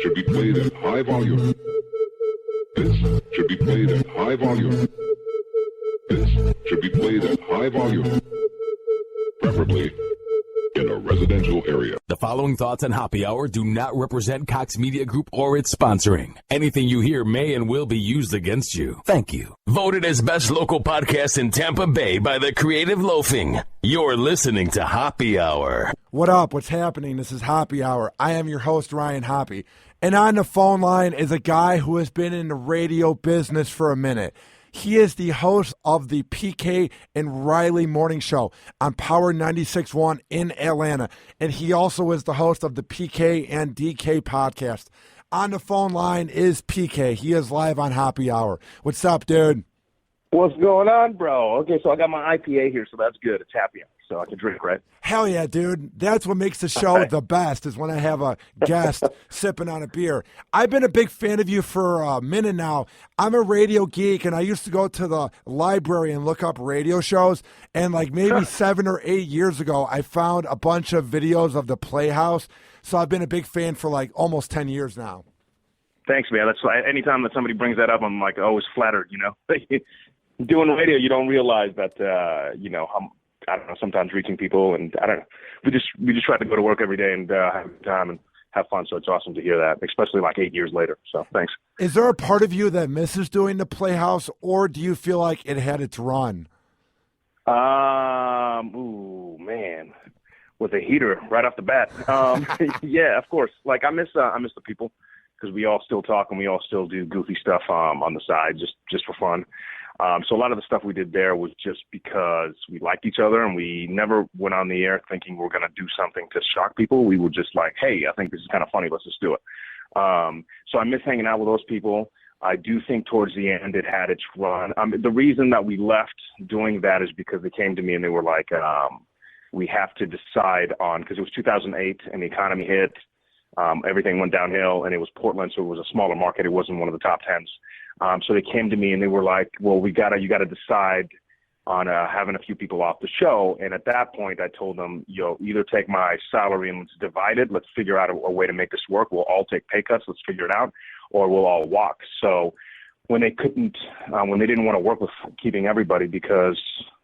should be played at high volume. This should be played at high volume. This should be played at high volume. Preferably in a residential area. The following thoughts on Hoppe Hour do not represent Cox Media Group or its sponsoring. Anything you hear may and will be used against you. Thank you. Voted as best local podcast in Tampa Bay by the Creative Loafing. You're listening to Hoppe Hour. What up? What's happening? This is Hoppe Hour. I am your host, Ryan Hoppe. And on the phone line is a guy who has been in the radio business for a minute. He is the host of the PK and Riley Morning Show on Power 96.1 in Atlanta. And he also is the host of the PK and DK podcast. On the phone line is PK. He is live on Hoppe Hour. What's up, dude? What's going on, bro? Okay, so I got my IPA here, so that's good. It's happy hour, so I can drink, right? Hell yeah, dude. That's what makes the show the best, is when I have a guest sipping on a beer. I've been a big fan of you for a minute now. I'm a radio geek, and I used to go to the library and look up radio shows, and like maybe 7 or 8 years ago, I found a bunch of videos of the Playhouse, so I've been a big fan for like almost 10 years now. Thanks, man. That's anytime that somebody brings that up, I'm like always flattered, you know? Doing radio, you don't realize that, I don't know, sometimes reaching people, and I don't know. We just try to go to work every day and have a good time and have fun, so it's awesome to hear that, especially like 8 years later. So thanks. Is there a part of you that misses doing the Playhouse, or do you feel like it had its run? Ooh, man. With a heater right off the bat. Yeah, of course. Like I miss the people, because we all still talk and we all still do goofy stuff on the side just for fun. So a lot of the stuff we did there was just because we liked each other, and we never went on the air thinking we're going to do something to shock people. We were just like, hey, I think this is kind of funny. Let's just do it. So I miss hanging out with those people. I do think towards the end it had its run. The reason that we left doing that is because they came to me and they were like, we have to decide on, because it was 2008 and the economy hit. Everything went downhill, and it was Portland, so it was a smaller market. It wasn't one of the top 10s. So they came to me and they were like, well, you got to decide on having a few people off the show. And at that point, I told them, either take my salary and let's divide it. Let's figure out a way to make this work. We'll all take pay cuts. Let's figure it out, or we'll all walk. So when they didn't want to work with keeping everybody because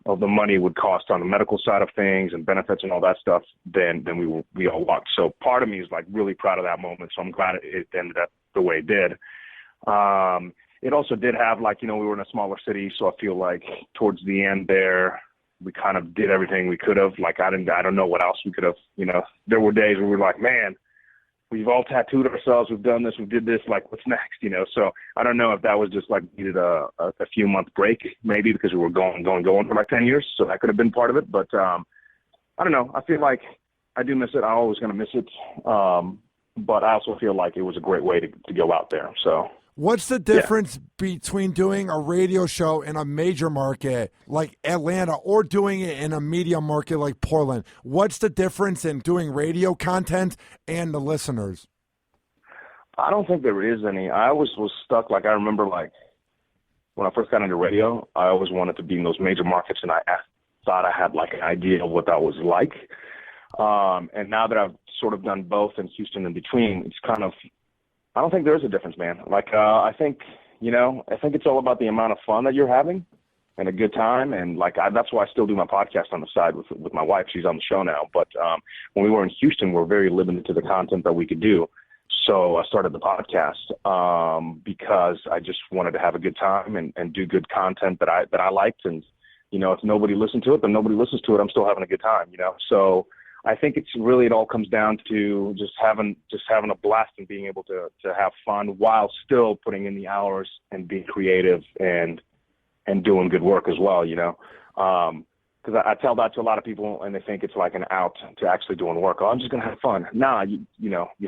of the money it would cost on the medical side of things and benefits and all that stuff, then we all walked. So part of me is like really proud of that moment. So I'm glad it ended up the way it did. It also did have, like, we were in a smaller city, so I feel like towards the end there, we kind of did everything we could have. Like, I don't know what else we could have, there were days where we were like, man, we've all tattooed ourselves, we've done this, we did this, like, what's next, So I don't know if that was just like needed a few month break, maybe because we were going for like 10 years, so that could have been part of it. But I don't know. I feel like I do miss it. I'm always going to miss it. But I also feel like it was a great way to go out there, so. What's the difference between doing a radio show in a major market like Atlanta or doing it in a medium market like Portland? What's the difference in doing radio content and the listeners? I don't think there is any. I always was stuck. Like, I remember, like, when I first got into radio, I always wanted to be in those major markets, and I thought I had, like, an idea of what that was like. And now that I've sort of done both in Houston and between, it's kind of, I don't think there is a difference, man. Like, I think it's all about the amount of fun that you're having and a good time. And like, that's why I still do my podcast on the side with my wife. She's on the show now. But when we were in Houston, we were very limited to the content that we could do. So I started the podcast because I just wanted to have a good time and do good content that I liked. And, if nobody listened to it, then nobody listens to it. I'm still having a good time, So I think it all comes down to just having a blast and being able to have fun while still putting in the hours and being creative and doing good work as well, Because I tell that to a lot of people, and they think it's like an out to actually doing work. Oh, I'm just going to have fun. Nah, you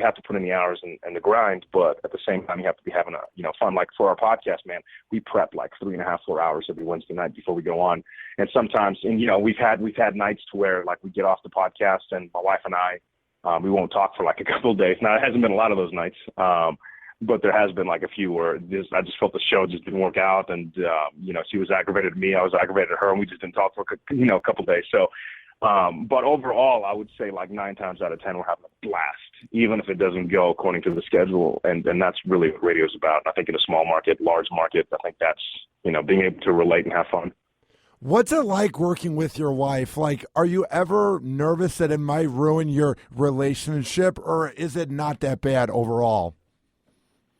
have to put in the hours and the grind, but at the same time, you have to be having fun. Like for our podcast, man, we prep like 3.5, 4 hours every Wednesday night before we go on. And sometimes, we've had nights to where like we get off the podcast and my wife and I, we won't talk for like a couple of days. Now, it hasn't been a lot of those nights. But there has been like a few where I just felt the show just didn't work out, and she was aggravated at me, I was aggravated at her, and we just didn't talk for a couple of days. So, but overall, I would say like 9 times out of 10 we're having a blast, even if it doesn't go according to the schedule. And that's really what radio's about. I think in a small market, large market, I think that's, being able to relate and have fun. What's it like working with your wife? Like, are you ever nervous that it might ruin your relationship, or is it not that bad overall?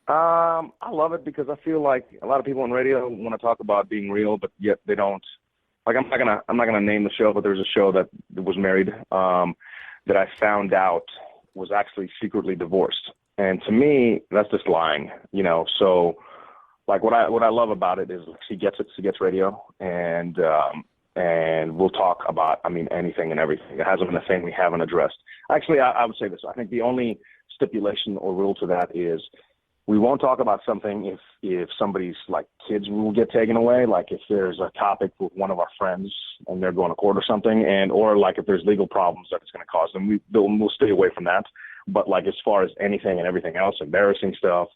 I love it because I feel like a lot of people on radio want to talk about being real, but yet they don't. Like, I'm not gonna name the show, but there's a show that was married that I found out was actually secretly divorced, and to me, that's just lying. So like what I love about it is she gets it. She gets radio, and we'll talk about anything and everything. It hasn't been a thing we haven't addressed. Actually, I would say this. I think the only stipulation or rule to that is we won't talk about something if somebody's like kids will get taken away, like if there's a topic with one of our friends and they're going to court or something, or like if there's legal problems that it's going to cause them, we'll stay away from that. But like as far as anything and everything else, embarrassing stuff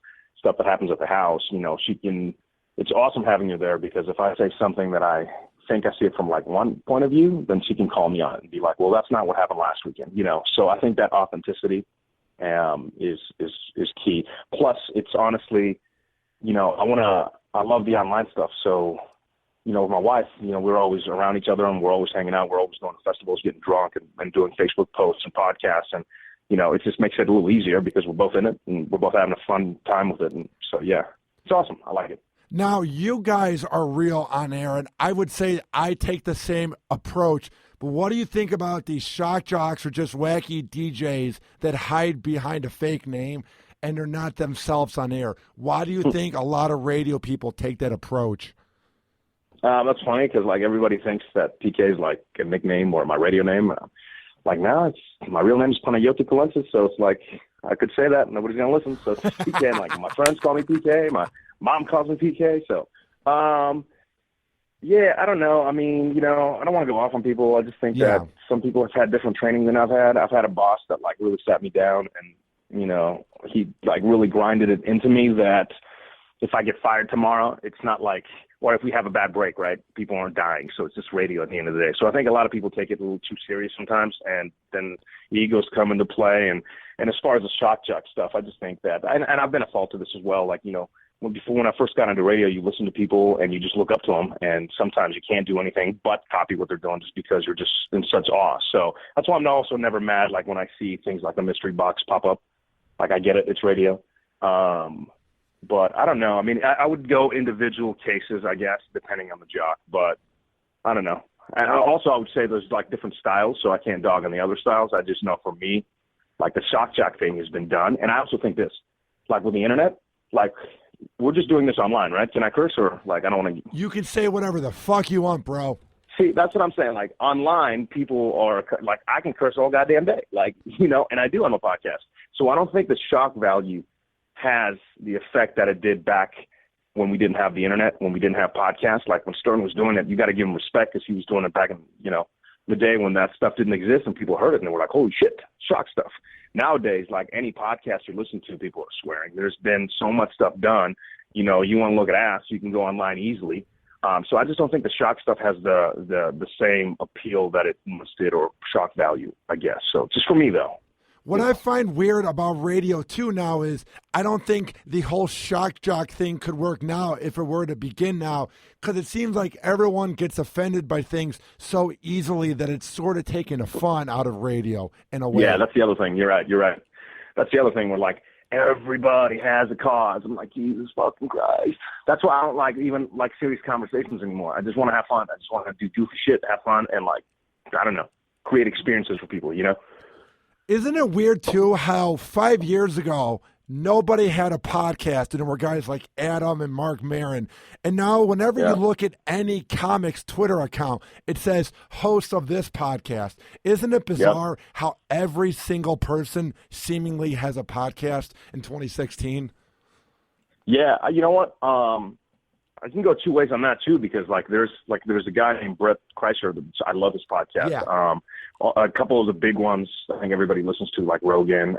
that happens at the house, it's awesome having you there, because if I say something that I think I see it from like one point of view, then she can call me on it and be like, well, that's not what happened last weekend, So I think that authenticity is key. Plus, it's honestly, I love the online stuff. So, with my wife, we're always around each other and we're always hanging out. We're always going to festivals, getting drunk and doing Facebook posts and podcasts. And, it just makes it a little easier because we're both in it and we're both having a fun time with it. And so, yeah, it's awesome. I like it. Now, you guys are real on air, and I would say I take the same approach. But what do you think about these shock jocks or just wacky DJs that hide behind a fake name and they're not themselves on air? Why do you think a lot of radio people take that approach? That's funny because like everybody thinks that PK is like a nickname or my radio name. Like now, it's my real name is Kalentzis, so it's like I could say that and nobody's gonna listen. So it's PK. And like my friends call me PK, my mom calls me PK. So. Yeah, I don't know. I don't want to go off on people. I just think that some people have had different training than I've had. I've had a boss that like really sat me down and, he like really grinded it into me that if I get fired tomorrow, it's not like, or if we have a bad break, right? People aren't dying. So it's just radio at the end of the day. So I think a lot of people take it a little too serious sometimes, and then egos come into play. And as far as the shock jock stuff, I just think that, and I've been a fault to this as well. Like, when I first got into radio, you listen to people and you just look up to them, and sometimes you can't do anything but copy what they're doing just because you're just in such awe. So that's why I'm also never mad, like when I see things like a mystery box pop up. Like, I get it, it's radio. But I don't know. I would go individual cases, I guess, depending on the jock, but I don't know. And also I would say there's like different styles, so I can't dog on the other styles. I just know for me, like the shock jock thing has been done. And I also think this, like with the internet, like, we're just doing this online, right? Can I curse or like I don't want to? You can say whatever the fuck you want, bro. See, that's what I'm saying. Like online, people are like, I can curse all goddamn day, like and I do on my podcast. So I don't think the shock value has the effect that it did back when we didn't have the internet, when we didn't have podcasts. Like when Stern was doing it, you got to give him respect because he was doing it back in the day when that stuff didn't exist and people heard it and they were like, holy shit, shock stuff. Nowadays, like any podcast you listen to, people are swearing. There's been so much stuff done. You want to look at ass, you can go online easily. So I just don't think the shock stuff has the same appeal that it once did, or shock value, I guess. So just for me, though. What I find weird about radio, too, now is I don't think the whole shock jock thing could work now if it were to begin now, because it seems like everyone gets offended by things so easily that it's sort of taking the fun out of radio in a way. Yeah, that's the other thing. You're right. That's the other thing where, like, everybody has a cause. I'm like, Jesus fucking Christ. That's why I don't like even, like, serious conversations anymore. I just want to have fun. I just want to do goofy shit, have fun, and, like, I don't know, create experiences for people, Isn't it weird, too, how 5 years ago, nobody had a podcast, and there were guys like Adam and Mark Maron. And now whenever you look at any comics Twitter account, it says host of this podcast. Isn't it bizarre how every single person seemingly has a podcast in 2016? Yeah, you know what? I can go two ways on that too, because there's a guy named Brett Kreischer. I love his podcast. Yeah. A couple of the big ones I think everybody listens to, like Rogan.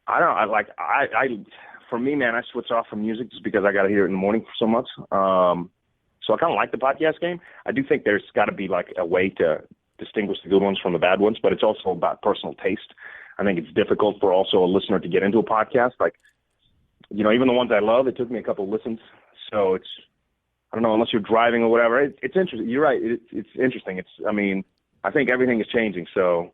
I don't know. For me, man, I switch off from music just because I got to hear it in the morning so much. So I kind of like the podcast game. I do think there's got to be like a way to distinguish the good ones from the bad ones, but it's also about personal taste. I think it's difficult for also a listener to get into a podcast. Like, you know, even the ones I love, it took me a couple of listens. So it's, I don't know, unless you're driving or whatever, it's interesting. You're right. It's interesting. I mean, I think everything is changing. So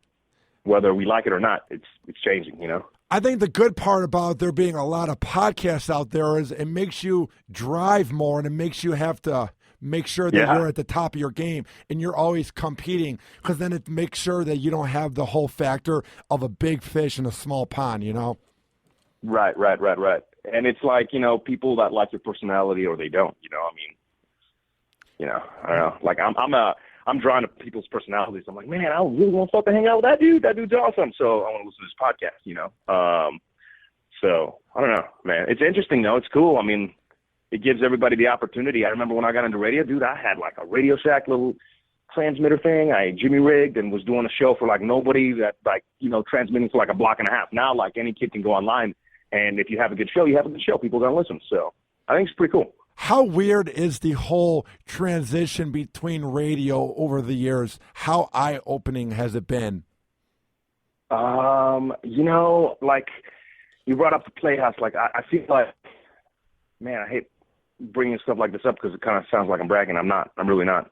whether we like it or not, it's changing, you know? I think the good part about there being a lot of podcasts out there is it makes you drive more, and it makes you have to make sure that you're at the top of your game and you're always competing, because then it makes sure that you don't have the whole factor of a big fish in a small pond, you know? Right. And it's like, you know, people that like your personality or they don't, you know, I mean, you know, I don't know. Like I'm drawn to people's personalities. I'm like, man, I really want to fucking hang out with that dude. That dude's awesome. So I want to listen to this podcast, you know? So I don't know, man. It's interesting though. It's cool. I mean, it gives everybody the opportunity. I remember when I got into radio, dude, I had like a Radio Shack little transmitter thing. I Jimmy rigged and was doing a show for like nobody, that like, you know, transmitting for like a block and a half. Now, like any kid can go online, and if you have a good show, you have a good show. People are going to listen. So I think it's pretty cool. How weird is the whole transition between radio over the years? How eye-opening has it been? You know, like you brought up the Playhouse. Like I feel like, man, I hate bringing stuff like this up because it kind of sounds like I'm bragging. I'm not. I'm really not.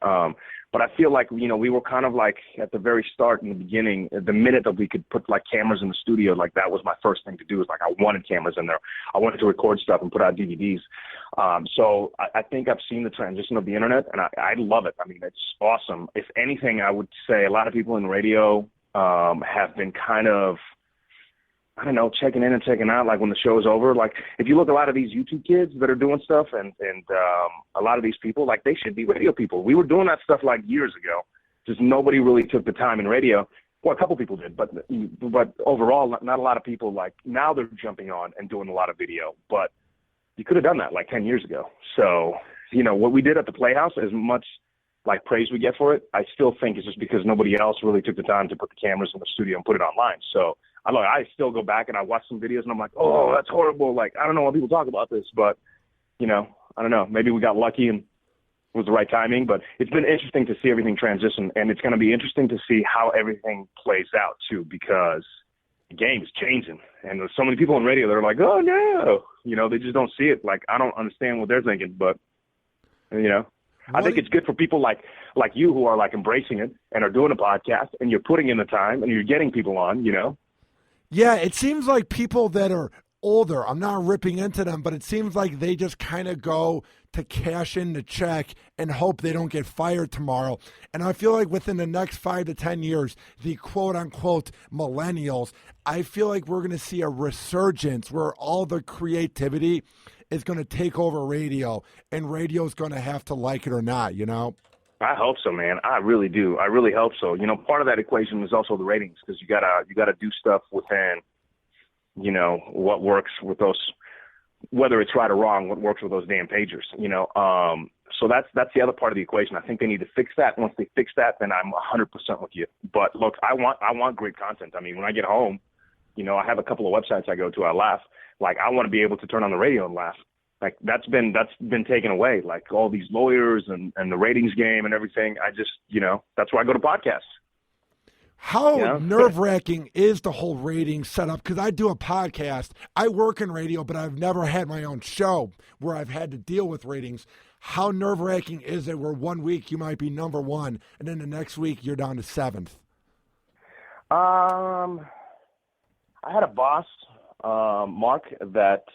But I feel like, you know, we were kind of like at the very start in the beginning, the minute that we could put like cameras in the studio, like that was my first thing to do. Is like I wanted cameras in there. I wanted to record stuff and put out DVDs. So I think I've seen the transition of the internet, and I love it. I mean, it's awesome. If anything, I would say a lot of people in radio have been kind of, I don't know, checking in and checking out, like when the show is over. Like if you look at a lot of these YouTube kids that are doing stuff and a lot of these people, like they should be radio people. We were doing that stuff like years ago. Just nobody really took the time in radio. Well, a couple people did, but overall, not a lot of people. Like now they're jumping on and doing a lot of video, but you could have done that like 10 years ago. So, you know, what we did at the Playhouse, as much like praise we get for it, I still think it's just because nobody else really took the time to put the cameras in the studio and put it online. So I still go back and I watch some videos and I'm like, oh, that's horrible. Like, I don't know why people talk about this, but, you know, I don't know. Maybe we got lucky and it was the right timing, but it's been interesting to see everything transition, and it's going to be interesting to see how everything plays out too, because the game is changing. And there's so many people on radio that are like, oh no, you know, they just don't see it. Like, I don't understand what they're thinking, but, you know, I think it's good for people like you who are like embracing it and are doing a podcast and you're putting in the time and you're getting people on, you know? Yeah, it seems like people that are older, I'm not ripping into them, but it seems like they just kind of go to cash in the check and hope they don't get fired tomorrow. And I feel like within the next 5 to 10 years, the quote-unquote millennials, I feel like we're going to see a resurgence where all the creativity is going to take over radio, and radio is going to have to like it or not, you know? I hope so, man. I really do. I really hope so. You know, part of that equation is also the ratings, because you gotta do stuff within, you know, what works with those, whether it's right or wrong, what works with those damn pagers, you know. So that's the other part of the equation. I think they need to fix that. Once they fix that, then I'm 100% with you. But look, I want great content. I mean, when I get home, you know, I have a couple of websites I go to. I laugh. Like, I want to be able to turn on the radio and laugh. Like, that's been taken away. Like, all these lawyers and the ratings game and everything. I just, you know, that's why I go to podcasts. How nerve-wracking is the whole rating setup? Because I do a podcast. I work in radio, but I've never had my own show where I've had to deal with ratings. How nerve-wracking is it where 1 week you might be number one and then the next week you're down to 7th? I had a boss, Mark, that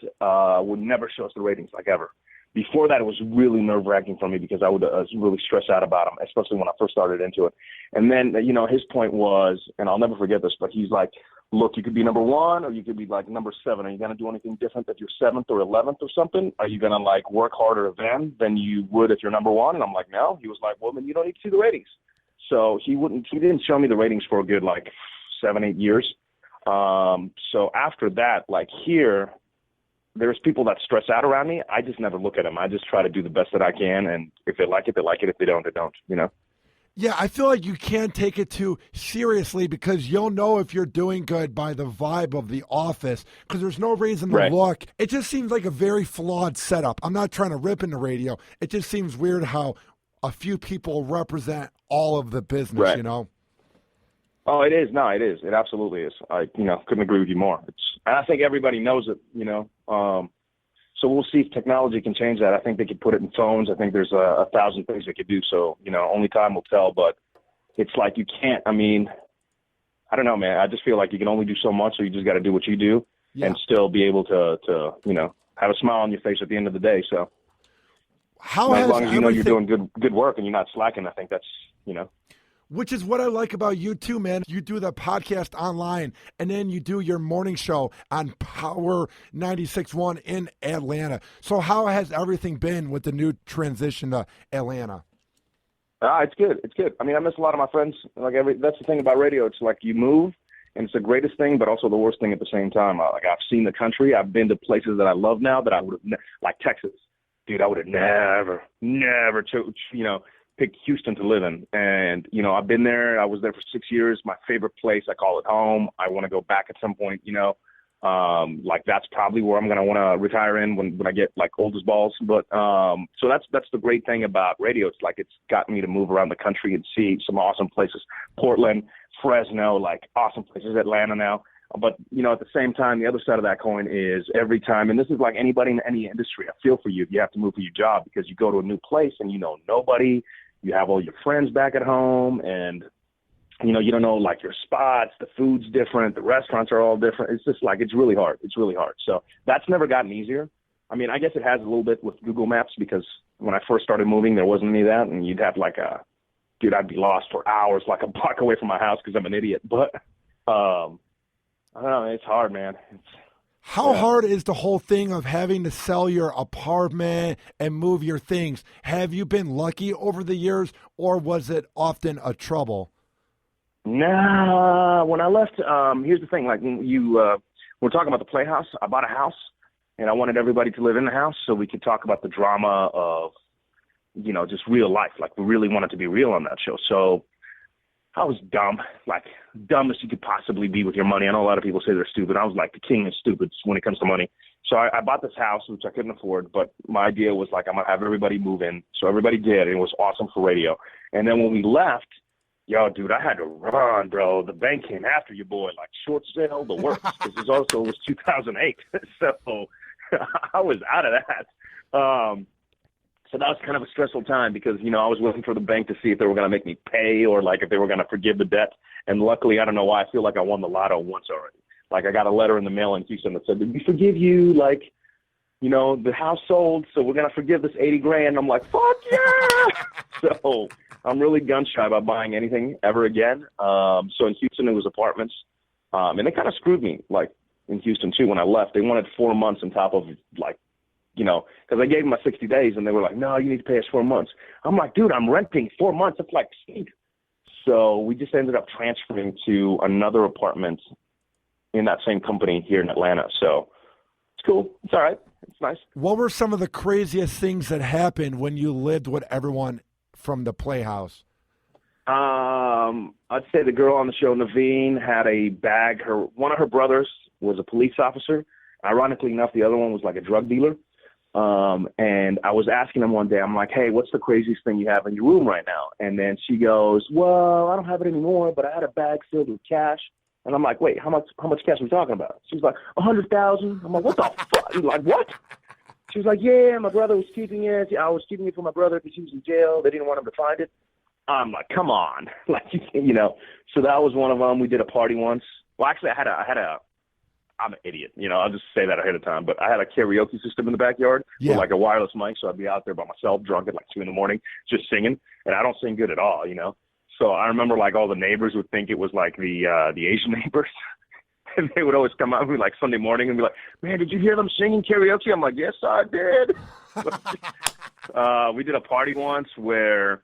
would never show us the ratings, like, ever. Before that, it was really nerve-wracking for me because I would really stress out about them, especially when I first started into it. And then, you know, his point was, and I'll never forget this, but he's like, look, you could be number one or you could be like number 7. Are you going to do anything different if you're 7th or 11th or something? Are you going to like work harder than you would if you're number 1? And I'm like, no. He was like, well, then you don't need to see the ratings. So he didn't show me the ratings for a good like 7-8 years. So after that, like, here, there's people that stress out around me. I just never look at them. I just try to do the best that I can. And if they like it, they like it. If they don't, they don't, you know? Yeah, I feel like you can't take it too seriously because you'll know if you're doing good by the vibe of the office because there's no reason to look. It just seems like a very flawed setup. I'm not trying to rip into radio. It just seems weird how a few people represent all of the business, you know? Oh, it is. No, it is. It absolutely is. I, couldn't agree with you more. And I think everybody knows it, so we'll see if technology can change that. I think they could put it in phones. I think there's a thousand things they could do. So, only time will tell, but it's like you can't, I don't know, man. I just feel like you can only do so much, so you just got to do what you do and still be able to have a smile on your face at the end of the day. So as long as you know you're doing good work and you're not slacking, I think that's, Which is what I like about you too, man. You do the podcast online, and then you do your morning show on Power 96.1 in Atlanta. So how has everything been with the new transition to Atlanta? It's good. It's good. I miss a lot of my friends. That's the thing about radio. It's like you move, and it's the greatest thing, but also the worst thing at the same time. I've seen the country. I've been to places that I love now that I would have, like Texas. Dude, I would have never, picked Houston to live in. And, I've been there. I was there for 6 years. My favorite place. I call it home. I want to go back at some point, that's probably where I'm going to want to retire in when I get old as balls. But, so that's the great thing about radio. It's it's gotten me to move around the country and see some awesome places. Portland, Fresno, awesome places, Atlanta now. But, at the same time, the other side of that coin is every time, and this is like anybody in any industry, I feel for you if you have to move for your job, because you go to a new place and you know nobody. You have all your friends back at home, and, you don't know, your spots, the food's different, the restaurants are all different. It's just it's really hard. It's really hard. So that's never gotten easier. I guess it has a little bit with Google Maps, because when I first started moving, there wasn't any of that, and you'd have I'd be lost for hours, a block away from my house because I'm an idiot. But, I don't know, it's hard, man. How hard is the whole thing of having to sell your apartment and move your things? Have you been lucky over the years, or was it often a trouble? Nah, when I left, here's the thing. We're talking about the Playhouse. I bought a house, and I wanted everybody to live in the house so we could talk about the drama of, just real life. We really wanted to be real on that show. So I was dumb, dumbest you could possibly be with your money. I know a lot of people say they're stupid. I was the king of stupids when it comes to money. So I bought this house, which I couldn't afford, but my idea was I'm going to have everybody move in. So everybody did, and it was awesome for radio. And then when we left, dude, I had to run, bro. The bank came after you, boy, short sale, the works. This was 2008. So I was out of that. So that was kind of a stressful time because, I was waiting for the bank to see if they were going to make me pay or if they were going to forgive the debt. And luckily, I don't know why, I feel like I won the lotto once already. I got a letter in the mail in Houston that said, "Did we forgive you? The house sold, so we're going to forgive this $80,000. I'm like, fuck yeah! So I'm really gun shy about buying anything ever again. So in Houston, it was apartments. And they kind of screwed me, in Houston too, when I left. They wanted 4 months on top of because I gave them my 60 days, and they were like, "No, you need to pay us 4 months." I'm like, dude, I'm renting 4 months. It's steep. So we just ended up transferring to another apartment in that same company here in Atlanta. So it's cool. It's all right. It's nice. What were some of the craziest things that happened when you lived with everyone from the Playhouse? I'd say the girl on the show, Naveen, had a bag. One of her brothers was a police officer. Ironically enough, the other one was a drug dealer. And I was asking him one day, I'm like, "Hey, what's the craziest thing you have in your room right now?" And then she goes, "Well, I don't have it anymore, but I had a bag filled with cash." And I'm like, "Wait, how much cash are we talking about?" She's like, 100,000. I'm like, "What the fuck?" What? She was like, "Yeah, my brother was keeping it. I was keeping it for my brother because he was in jail. They didn't want him to find it." I'm like, "Come on." So that was one of them. We did a party once. Well, actually, I'm an idiot. I'll just say that ahead of time. But I had a karaoke system in the backyard with a wireless mic. So I'd be out there by myself, drunk at 2 a.m, just singing. And I don't sing good at all, So I remember all the neighbors would think it was the Asian neighbors. And they would always come out with Sunday morning and be like, "Man, did you hear them singing karaoke?" I'm like, "Yes, I did." We did a party once where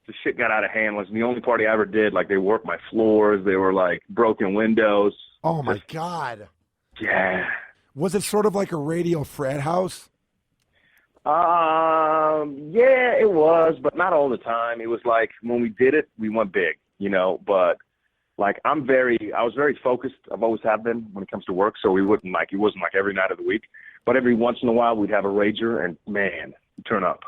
the shit got out of hand. It was the only party I ever did. They worked my floors. They were broken windows. Oh my God. Yeah. Was it sort of like a radio frat house? Yeah, it was, but not all the time. It was when we did it, we went big, but I was very focused. I've always have been when it comes to work. So we wouldn't it wasn't every night of the week, but every once in a while we'd have a rager and man, turn up,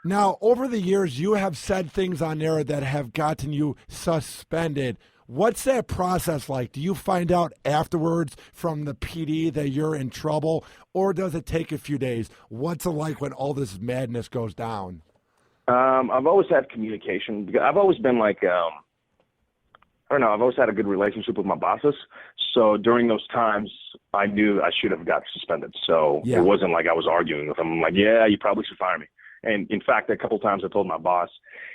Now, over the years, you have said things on there that have gotten you suspended. What's that process like? Do you find out afterwards from the PD that you're in trouble, or does it take a few days? What's it like when all this madness goes down? I've always had communication. I've always been like, I don't know, I've always had a good relationship with my bosses. So during those times, I knew I should have got suspended. So It wasn't like I was arguing with them. I'm like, yeah, you probably should fire me. And in fact, a couple of times I told my boss,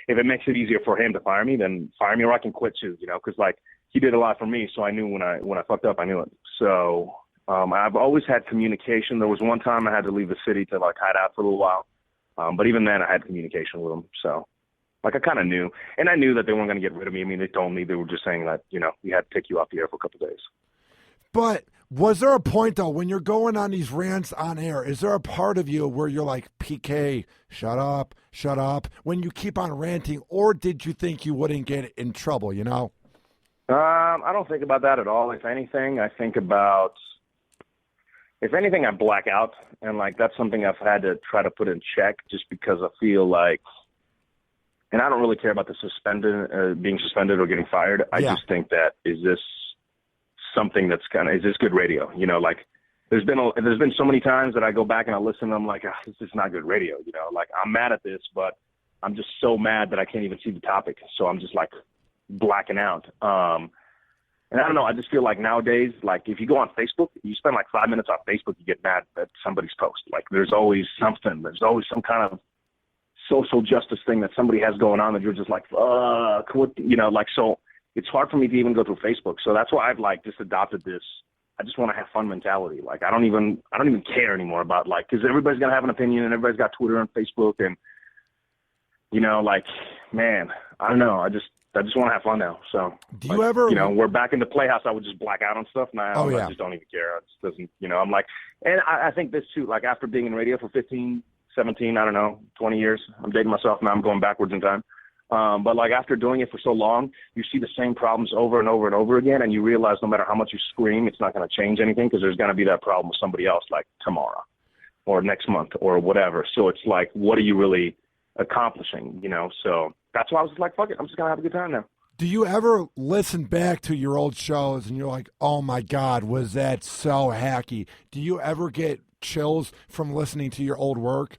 if it makes it easier for him to fire me, then fire me or I can quit too, because like he did a lot for me. So I knew when I fucked up, I knew it. So I've always had communication. There was one time I had to leave the city to like hide out for a little while. But even then I had communication with them. So like I kind of knew, and I knew that they weren't going to get rid of me. I mean, they told me, they were just saying that, we had to take you off the air for a couple of days. But was there a point, though, when you're going on these rants on air, is there a part of you where you're like, PK, shut up, when you keep on ranting, or did you think you wouldn't get in trouble, I don't think about that at all. If anything, I black out, and like that's something I've had to try to put in check just because I feel like, and I don't really care about the being suspended or getting fired. I just think that, is this something that's is this good radio? Like there's been so many times that I go back and I listen and I'm like, this is not good radio. Like I'm mad at this, but I'm just so mad that I can't even see the topic. So I'm just like blacking out. And I don't know, I just feel like nowadays, like if you go on Facebook, you spend like 5 minutes on Facebook, you get mad at somebody's post. Like there's always something, there's always some kind of social justice thing that somebody has going on that you're just like, fuck, what, like, so it's hard for me to even go through Facebook. So that's why I've like just adopted this, I just want to have fun mentality. Like I don't even care anymore about like, cause everybody's going to have an opinion and everybody's got Twitter and Facebook and, like, man, I don't know. I just want to have fun now. So do you ever, we're back in the Playhouse. I would just black out on stuff now. I just don't even care. It just doesn't, I'm like, and I think this too, like after being in radio for 15, 17, I don't know, 20 years, I'm dating myself now. I'm going backwards in time. But like after doing it for so long, you see the same problems over and over and over again. And you realize no matter how much you scream, it's not going to change anything because there's going to be that problem with somebody else like tomorrow or next month or whatever. So it's like, what are you really accomplishing? So that's why I was just like, fuck it. I'm just going to have a good time now. Do you ever listen back to your old shows and you're like, oh my God, was that so hacky? Do you ever get chills from listening to your old work?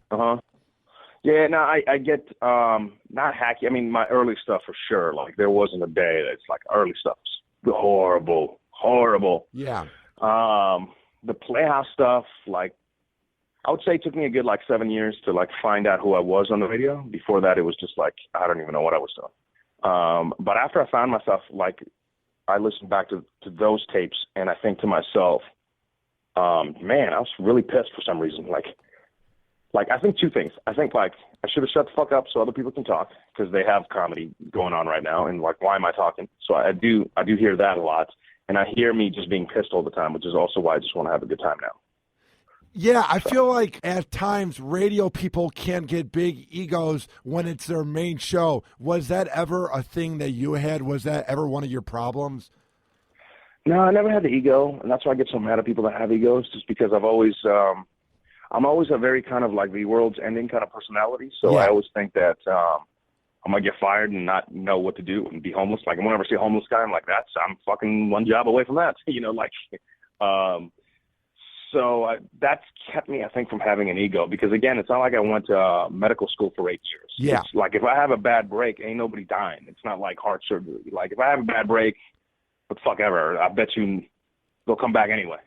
Yeah, no, I get not hacky. I mean, my early stuff for sure. Like there wasn't a day that's like early stuff was horrible. Yeah. The Playhouse stuff, like I would say it took me a good like 7 years to like find out who I was on the radio. Before that, it was just like I don't even know what I was doing. But after I found myself, like I listened back to those tapes and I think to myself, man, I was really pissed for some reason. Like I think two things. I think like I should have shut the fuck up so other people can talk because they have comedy going on right now. And like, why am I talking? So I do hear that a lot. And I hear me just being pissed all the time, which is also why I just want to have a good time now. Yeah, I feel like at times radio people can get big egos when it's their main show. Was that ever a thing that you had? Was that ever one of your problems? No, I never had the ego. And that's why I get so mad at people that have egos, just because I'm always a very kind of like the world's ending kind of personality. So I always think that I'm going to get fired and not know what to do and be homeless. Like whenever I see a homeless guy, I'm like, I'm fucking one job away from that, So that's kept me, I think, from having an ego because, again, it's not like I went to medical school for 8 years. Yeah. It's like if I have a bad break, ain't nobody dying. It's not like heart surgery. Like if I have a bad break, what the fuck ever, I bet you they'll come back anyway,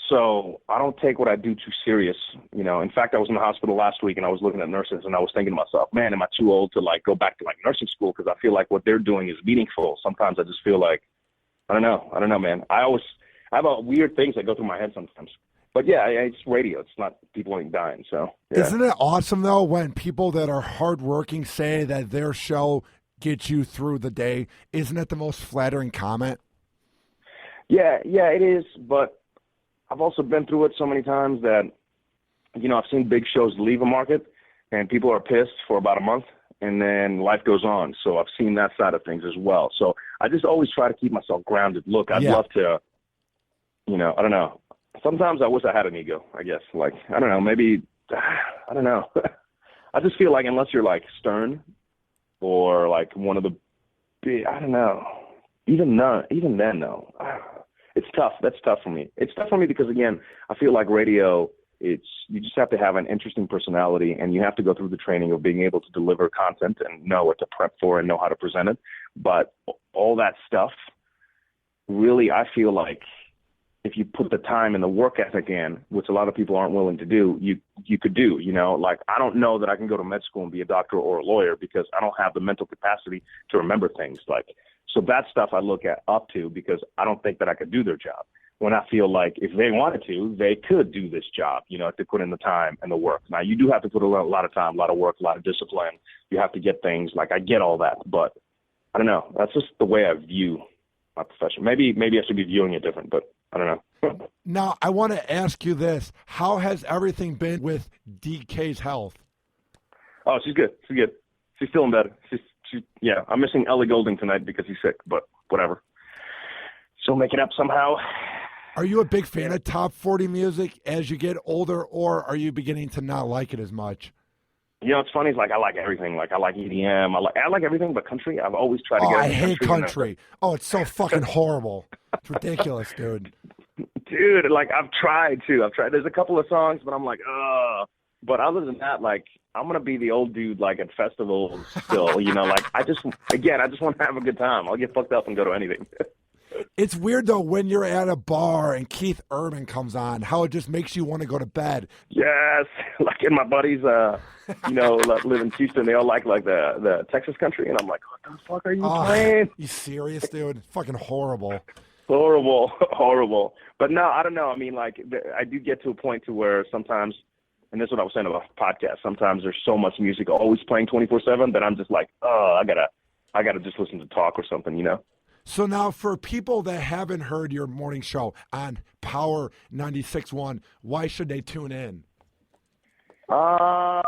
So I don't take what I do too serious. In fact, I was in the hospital last week and I was looking at nurses and I was thinking to myself, man, am I too old to like go back to like nursing school? Because I feel like what they're doing is meaningful. Sometimes I just feel like, I don't know, man. I have weird things that go through my head sometimes. But yeah, it's radio. It's not people ain't dying. So yeah. Isn't it awesome though when people that are hardworking say that their show gets you through the day? Isn't it the most flattering comment? Yeah, it is. But I've also been through it so many times that, I've seen big shows leave a market and people are pissed for about a month and then life goes on. So I've seen that side of things as well. So I just always try to keep myself grounded. Look, I'd love to, I don't know. Sometimes I wish I had an ego, I guess. Like, I don't know, maybe, I don't know. I just feel like unless you're like Stern or like one of the I don't know. Even then, no. It's tough. That's tough for me. It's tough for me because, again, I feel like radio, you just have to have an interesting personality, and you have to go through the training of being able to deliver content and know what to prep for and know how to present it. But all that stuff, really, I feel like if you put the time and the work ethic in, which a lot of people aren't willing to do, you could do, like, I don't know that I can go to med school and be a doctor or a lawyer because I don't have the mental capacity to remember things. So that stuff I look up to because I don't think that I could do their job. When I feel like if they wanted to, they could do this job, if they put in the time and the work. Now, you do have to put a lot of time, a lot of work, a lot of discipline. You have to get things, I get all that, but I don't know. That's just the way I view my profession. Maybe I should be viewing it different, but I don't know. Now, I want to ask you this. How has everything been with DK's health? Oh, she's good. She's feeling better. Yeah, I'm missing Ellie Goulding tonight because he's sick, but whatever. She'll make it up somehow. Are you a big fan of top 40 music as you get older, or are you beginning to not like it as much? It's funny. I like everything. I like EDM. I like everything but country. I've always tried to get into I hate country. Oh, it's so fucking horrible. It's ridiculous, dude. Dude, I've tried to. There's a couple of songs, but I'm like, ugh. But other than that, I'm going to be the old dude, at festivals still, I just want to have a good time. I'll get fucked up and go to anything. It's weird, though, when you're at a bar and Keith Urban comes on, how it just makes you want to go to bed. Yes. And my buddies, live in Houston, they all like the Texas country. And I'm like, what the fuck are you playing? You serious, dude? Fucking horrible. Horrible. But no, I don't know. I mean, I do get to a point to where sometimes, and this is what I was saying about podcasts, sometimes there's so much music always playing 24/7 that I'm just like, I gotta just listen to talk or something, So now for people that haven't heard your morning show on Power 96.1, why should they tune in? I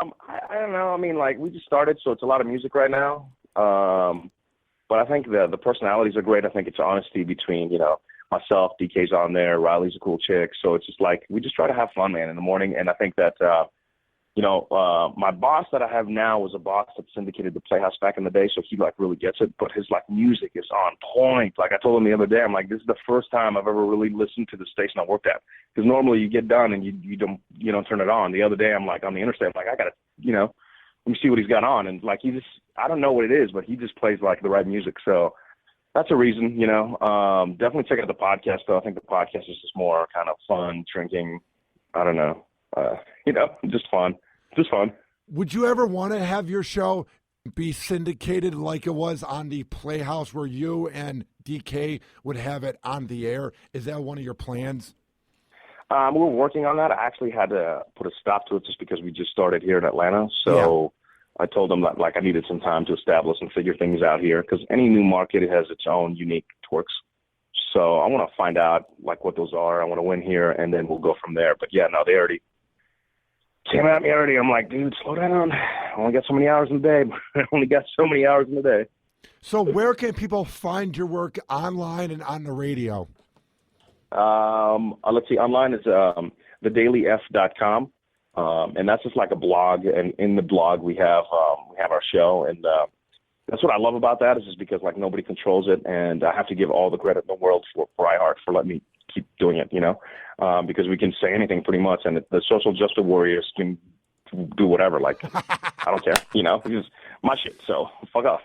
don't know. I mean, we just started, so it's a lot of music right now. But I think the personalities are great. I think it's honesty between, myself, DK's on there, Riley's a cool chick. So it's just we just try to have fun, man, in the morning. And I think that, my boss that I have now was a boss that syndicated the Playhouse back in the day. So he really gets it, but his music is on point. I told him the other day, I'm like, this is the first time I've ever really listened to the station I worked at. Because normally you get done and you don't turn it on. The other day I'm on the interstate, I gotta, let me see what he's got on. And I don't know what it is, but he just plays the right music. So that's a reason, definitely check out the podcast though. I think the podcast is just more kind of fun, drinking. I don't know. Just fun. Would you ever want to have your show be syndicated like it was on the Playhouse where you and DK would have it on the air? Is that one of your plans? We're working on that. I actually had to put a stop to it just because we just started here in Atlanta. So I told them that I needed some time to establish and figure things out here because any new market has its own unique twerks. So I want to find out what those are. I want to win here, and then we'll go from there. But yeah, no, they already came at me already. I'm like, dude, slow down. I only got so many hours in the day. So where can people find your work online and on the radio? Let's see. Online is thedailyf.com. And that's just a blog. And in the blog, we have our show. And that's what I love about that is just because nobody controls it. And I have to give all the credit in the world for iHeart for letting me keep doing it, because we can say anything pretty much. And the social justice warriors can do whatever. I don't care, it's my shit. So fuck off,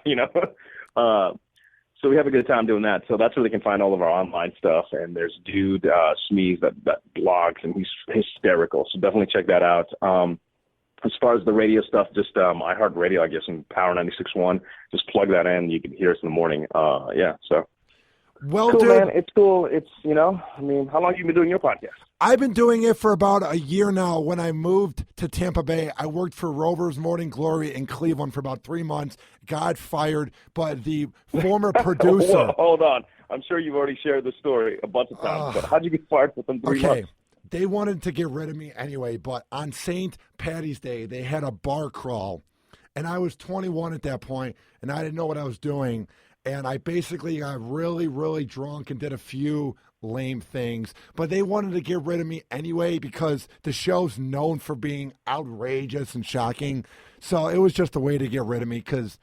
So we have a good time doing that. So that's where they can find all of our online stuff. And there's Dude Smeeze that blogs, and he's hysterical. So definitely check that out. As far as the radio stuff, just iHeartRadio, I guess, and Power 96.1. Just plug that in. You can hear us in the morning. So. Well, cool, dude, man. It's cool. It's, how long have you been doing your podcast? I've been doing it for about a year now. When I moved to Tampa Bay, I worked for Rover's Morning Glory in Cleveland for about 3 months, got fired, but the former producer... Hold on. I'm sure you've already shared the story a bunch of times, but how'd you get fired within 3 months? They wanted to get rid of me anyway, but on St. Patty's Day, they had a bar crawl, and I was 21 at that point, and I didn't know what I was doing. And I basically got really, really drunk and did a few lame things. But they wanted to get rid of me anyway because the show's known for being outrageous and shocking. So it was just a way to get rid of me because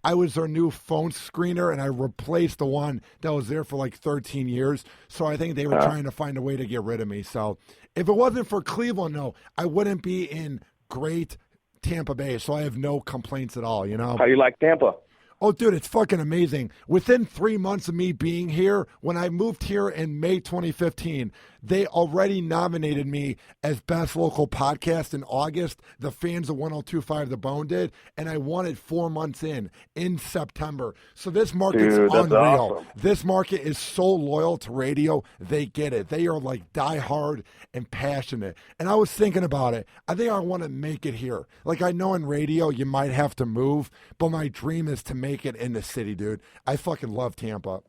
I was their new phone screener, and I replaced the one that was there for like 13 years. So I think they were trying to find a way to get rid of me. So if it wasn't for Cleveland, no, I wouldn't be in great Tampa Bay. So I have no complaints at all, you know? How do you like Tampa? Oh, dude, it's fucking amazing. Within 3 months of me being here, when I moved here in May 2015, they already nominated me as Best Local Podcast in August. The fans of 102.5 The Bone did, and I won it 4 months in September. So this market's unreal. Awesome. This market is so loyal to radio, they get it. They are like diehard and passionate. And I was thinking about it. I think I want to make it here. Like, I know in radio you might have to move, but my dream is to make it in the city, dude. I fucking love Tampa.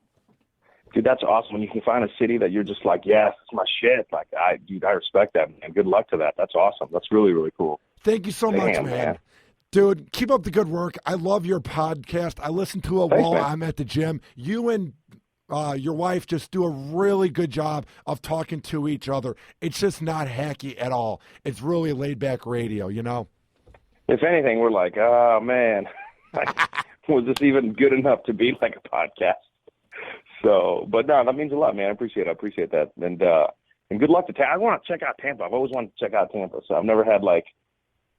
Dude, that's awesome. When you can find a city that you're just like, yes, it's my shit. Like, I respect that, man. Good luck to that. That's awesome. That's really, really cool. Thank you so much, man. Dude, keep up the good work. I love your podcast. I listen to it while I'm at the gym. You and your wife just do a really good job of talking to each other. It's just not hacky at all. It's really laid-back radio, you know? If anything, we're like, oh, man. Like, was this even good enough to be like a podcast? So, but no, that means a lot, man. I appreciate that. And good luck to Tampa. I want to check out Tampa. I've always wanted to check out Tampa. So I've never had, like,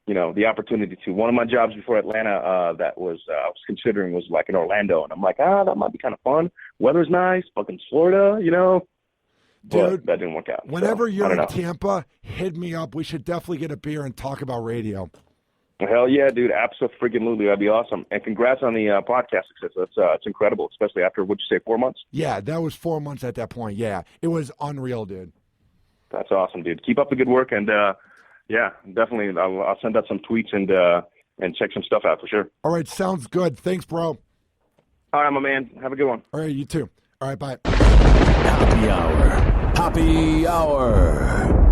you know, the opportunity to. One of my jobs before Atlanta that was I was considering was like in Orlando. And I'm like, that might be kind of fun. Weather's nice. Fucking Florida, you know. Dude, but that didn't work out. Whenever you're in Tampa, hit me up. We should definitely get a beer and talk about radio. Hell yeah, dude. Absolutely. That'd be awesome. And congrats on the podcast success. It's incredible, especially after, what'd you say, 4 months? Yeah, that was 4 months at that point. Yeah, it was unreal, dude. That's awesome, dude. Keep up the good work. And, yeah, definitely. I'll send out some tweets and check some stuff out for sure. All right, sounds good. Thanks, bro. All right, my man. Have a good one. All right, you too. All right, bye. Hoppe Hour. Hoppe Hour.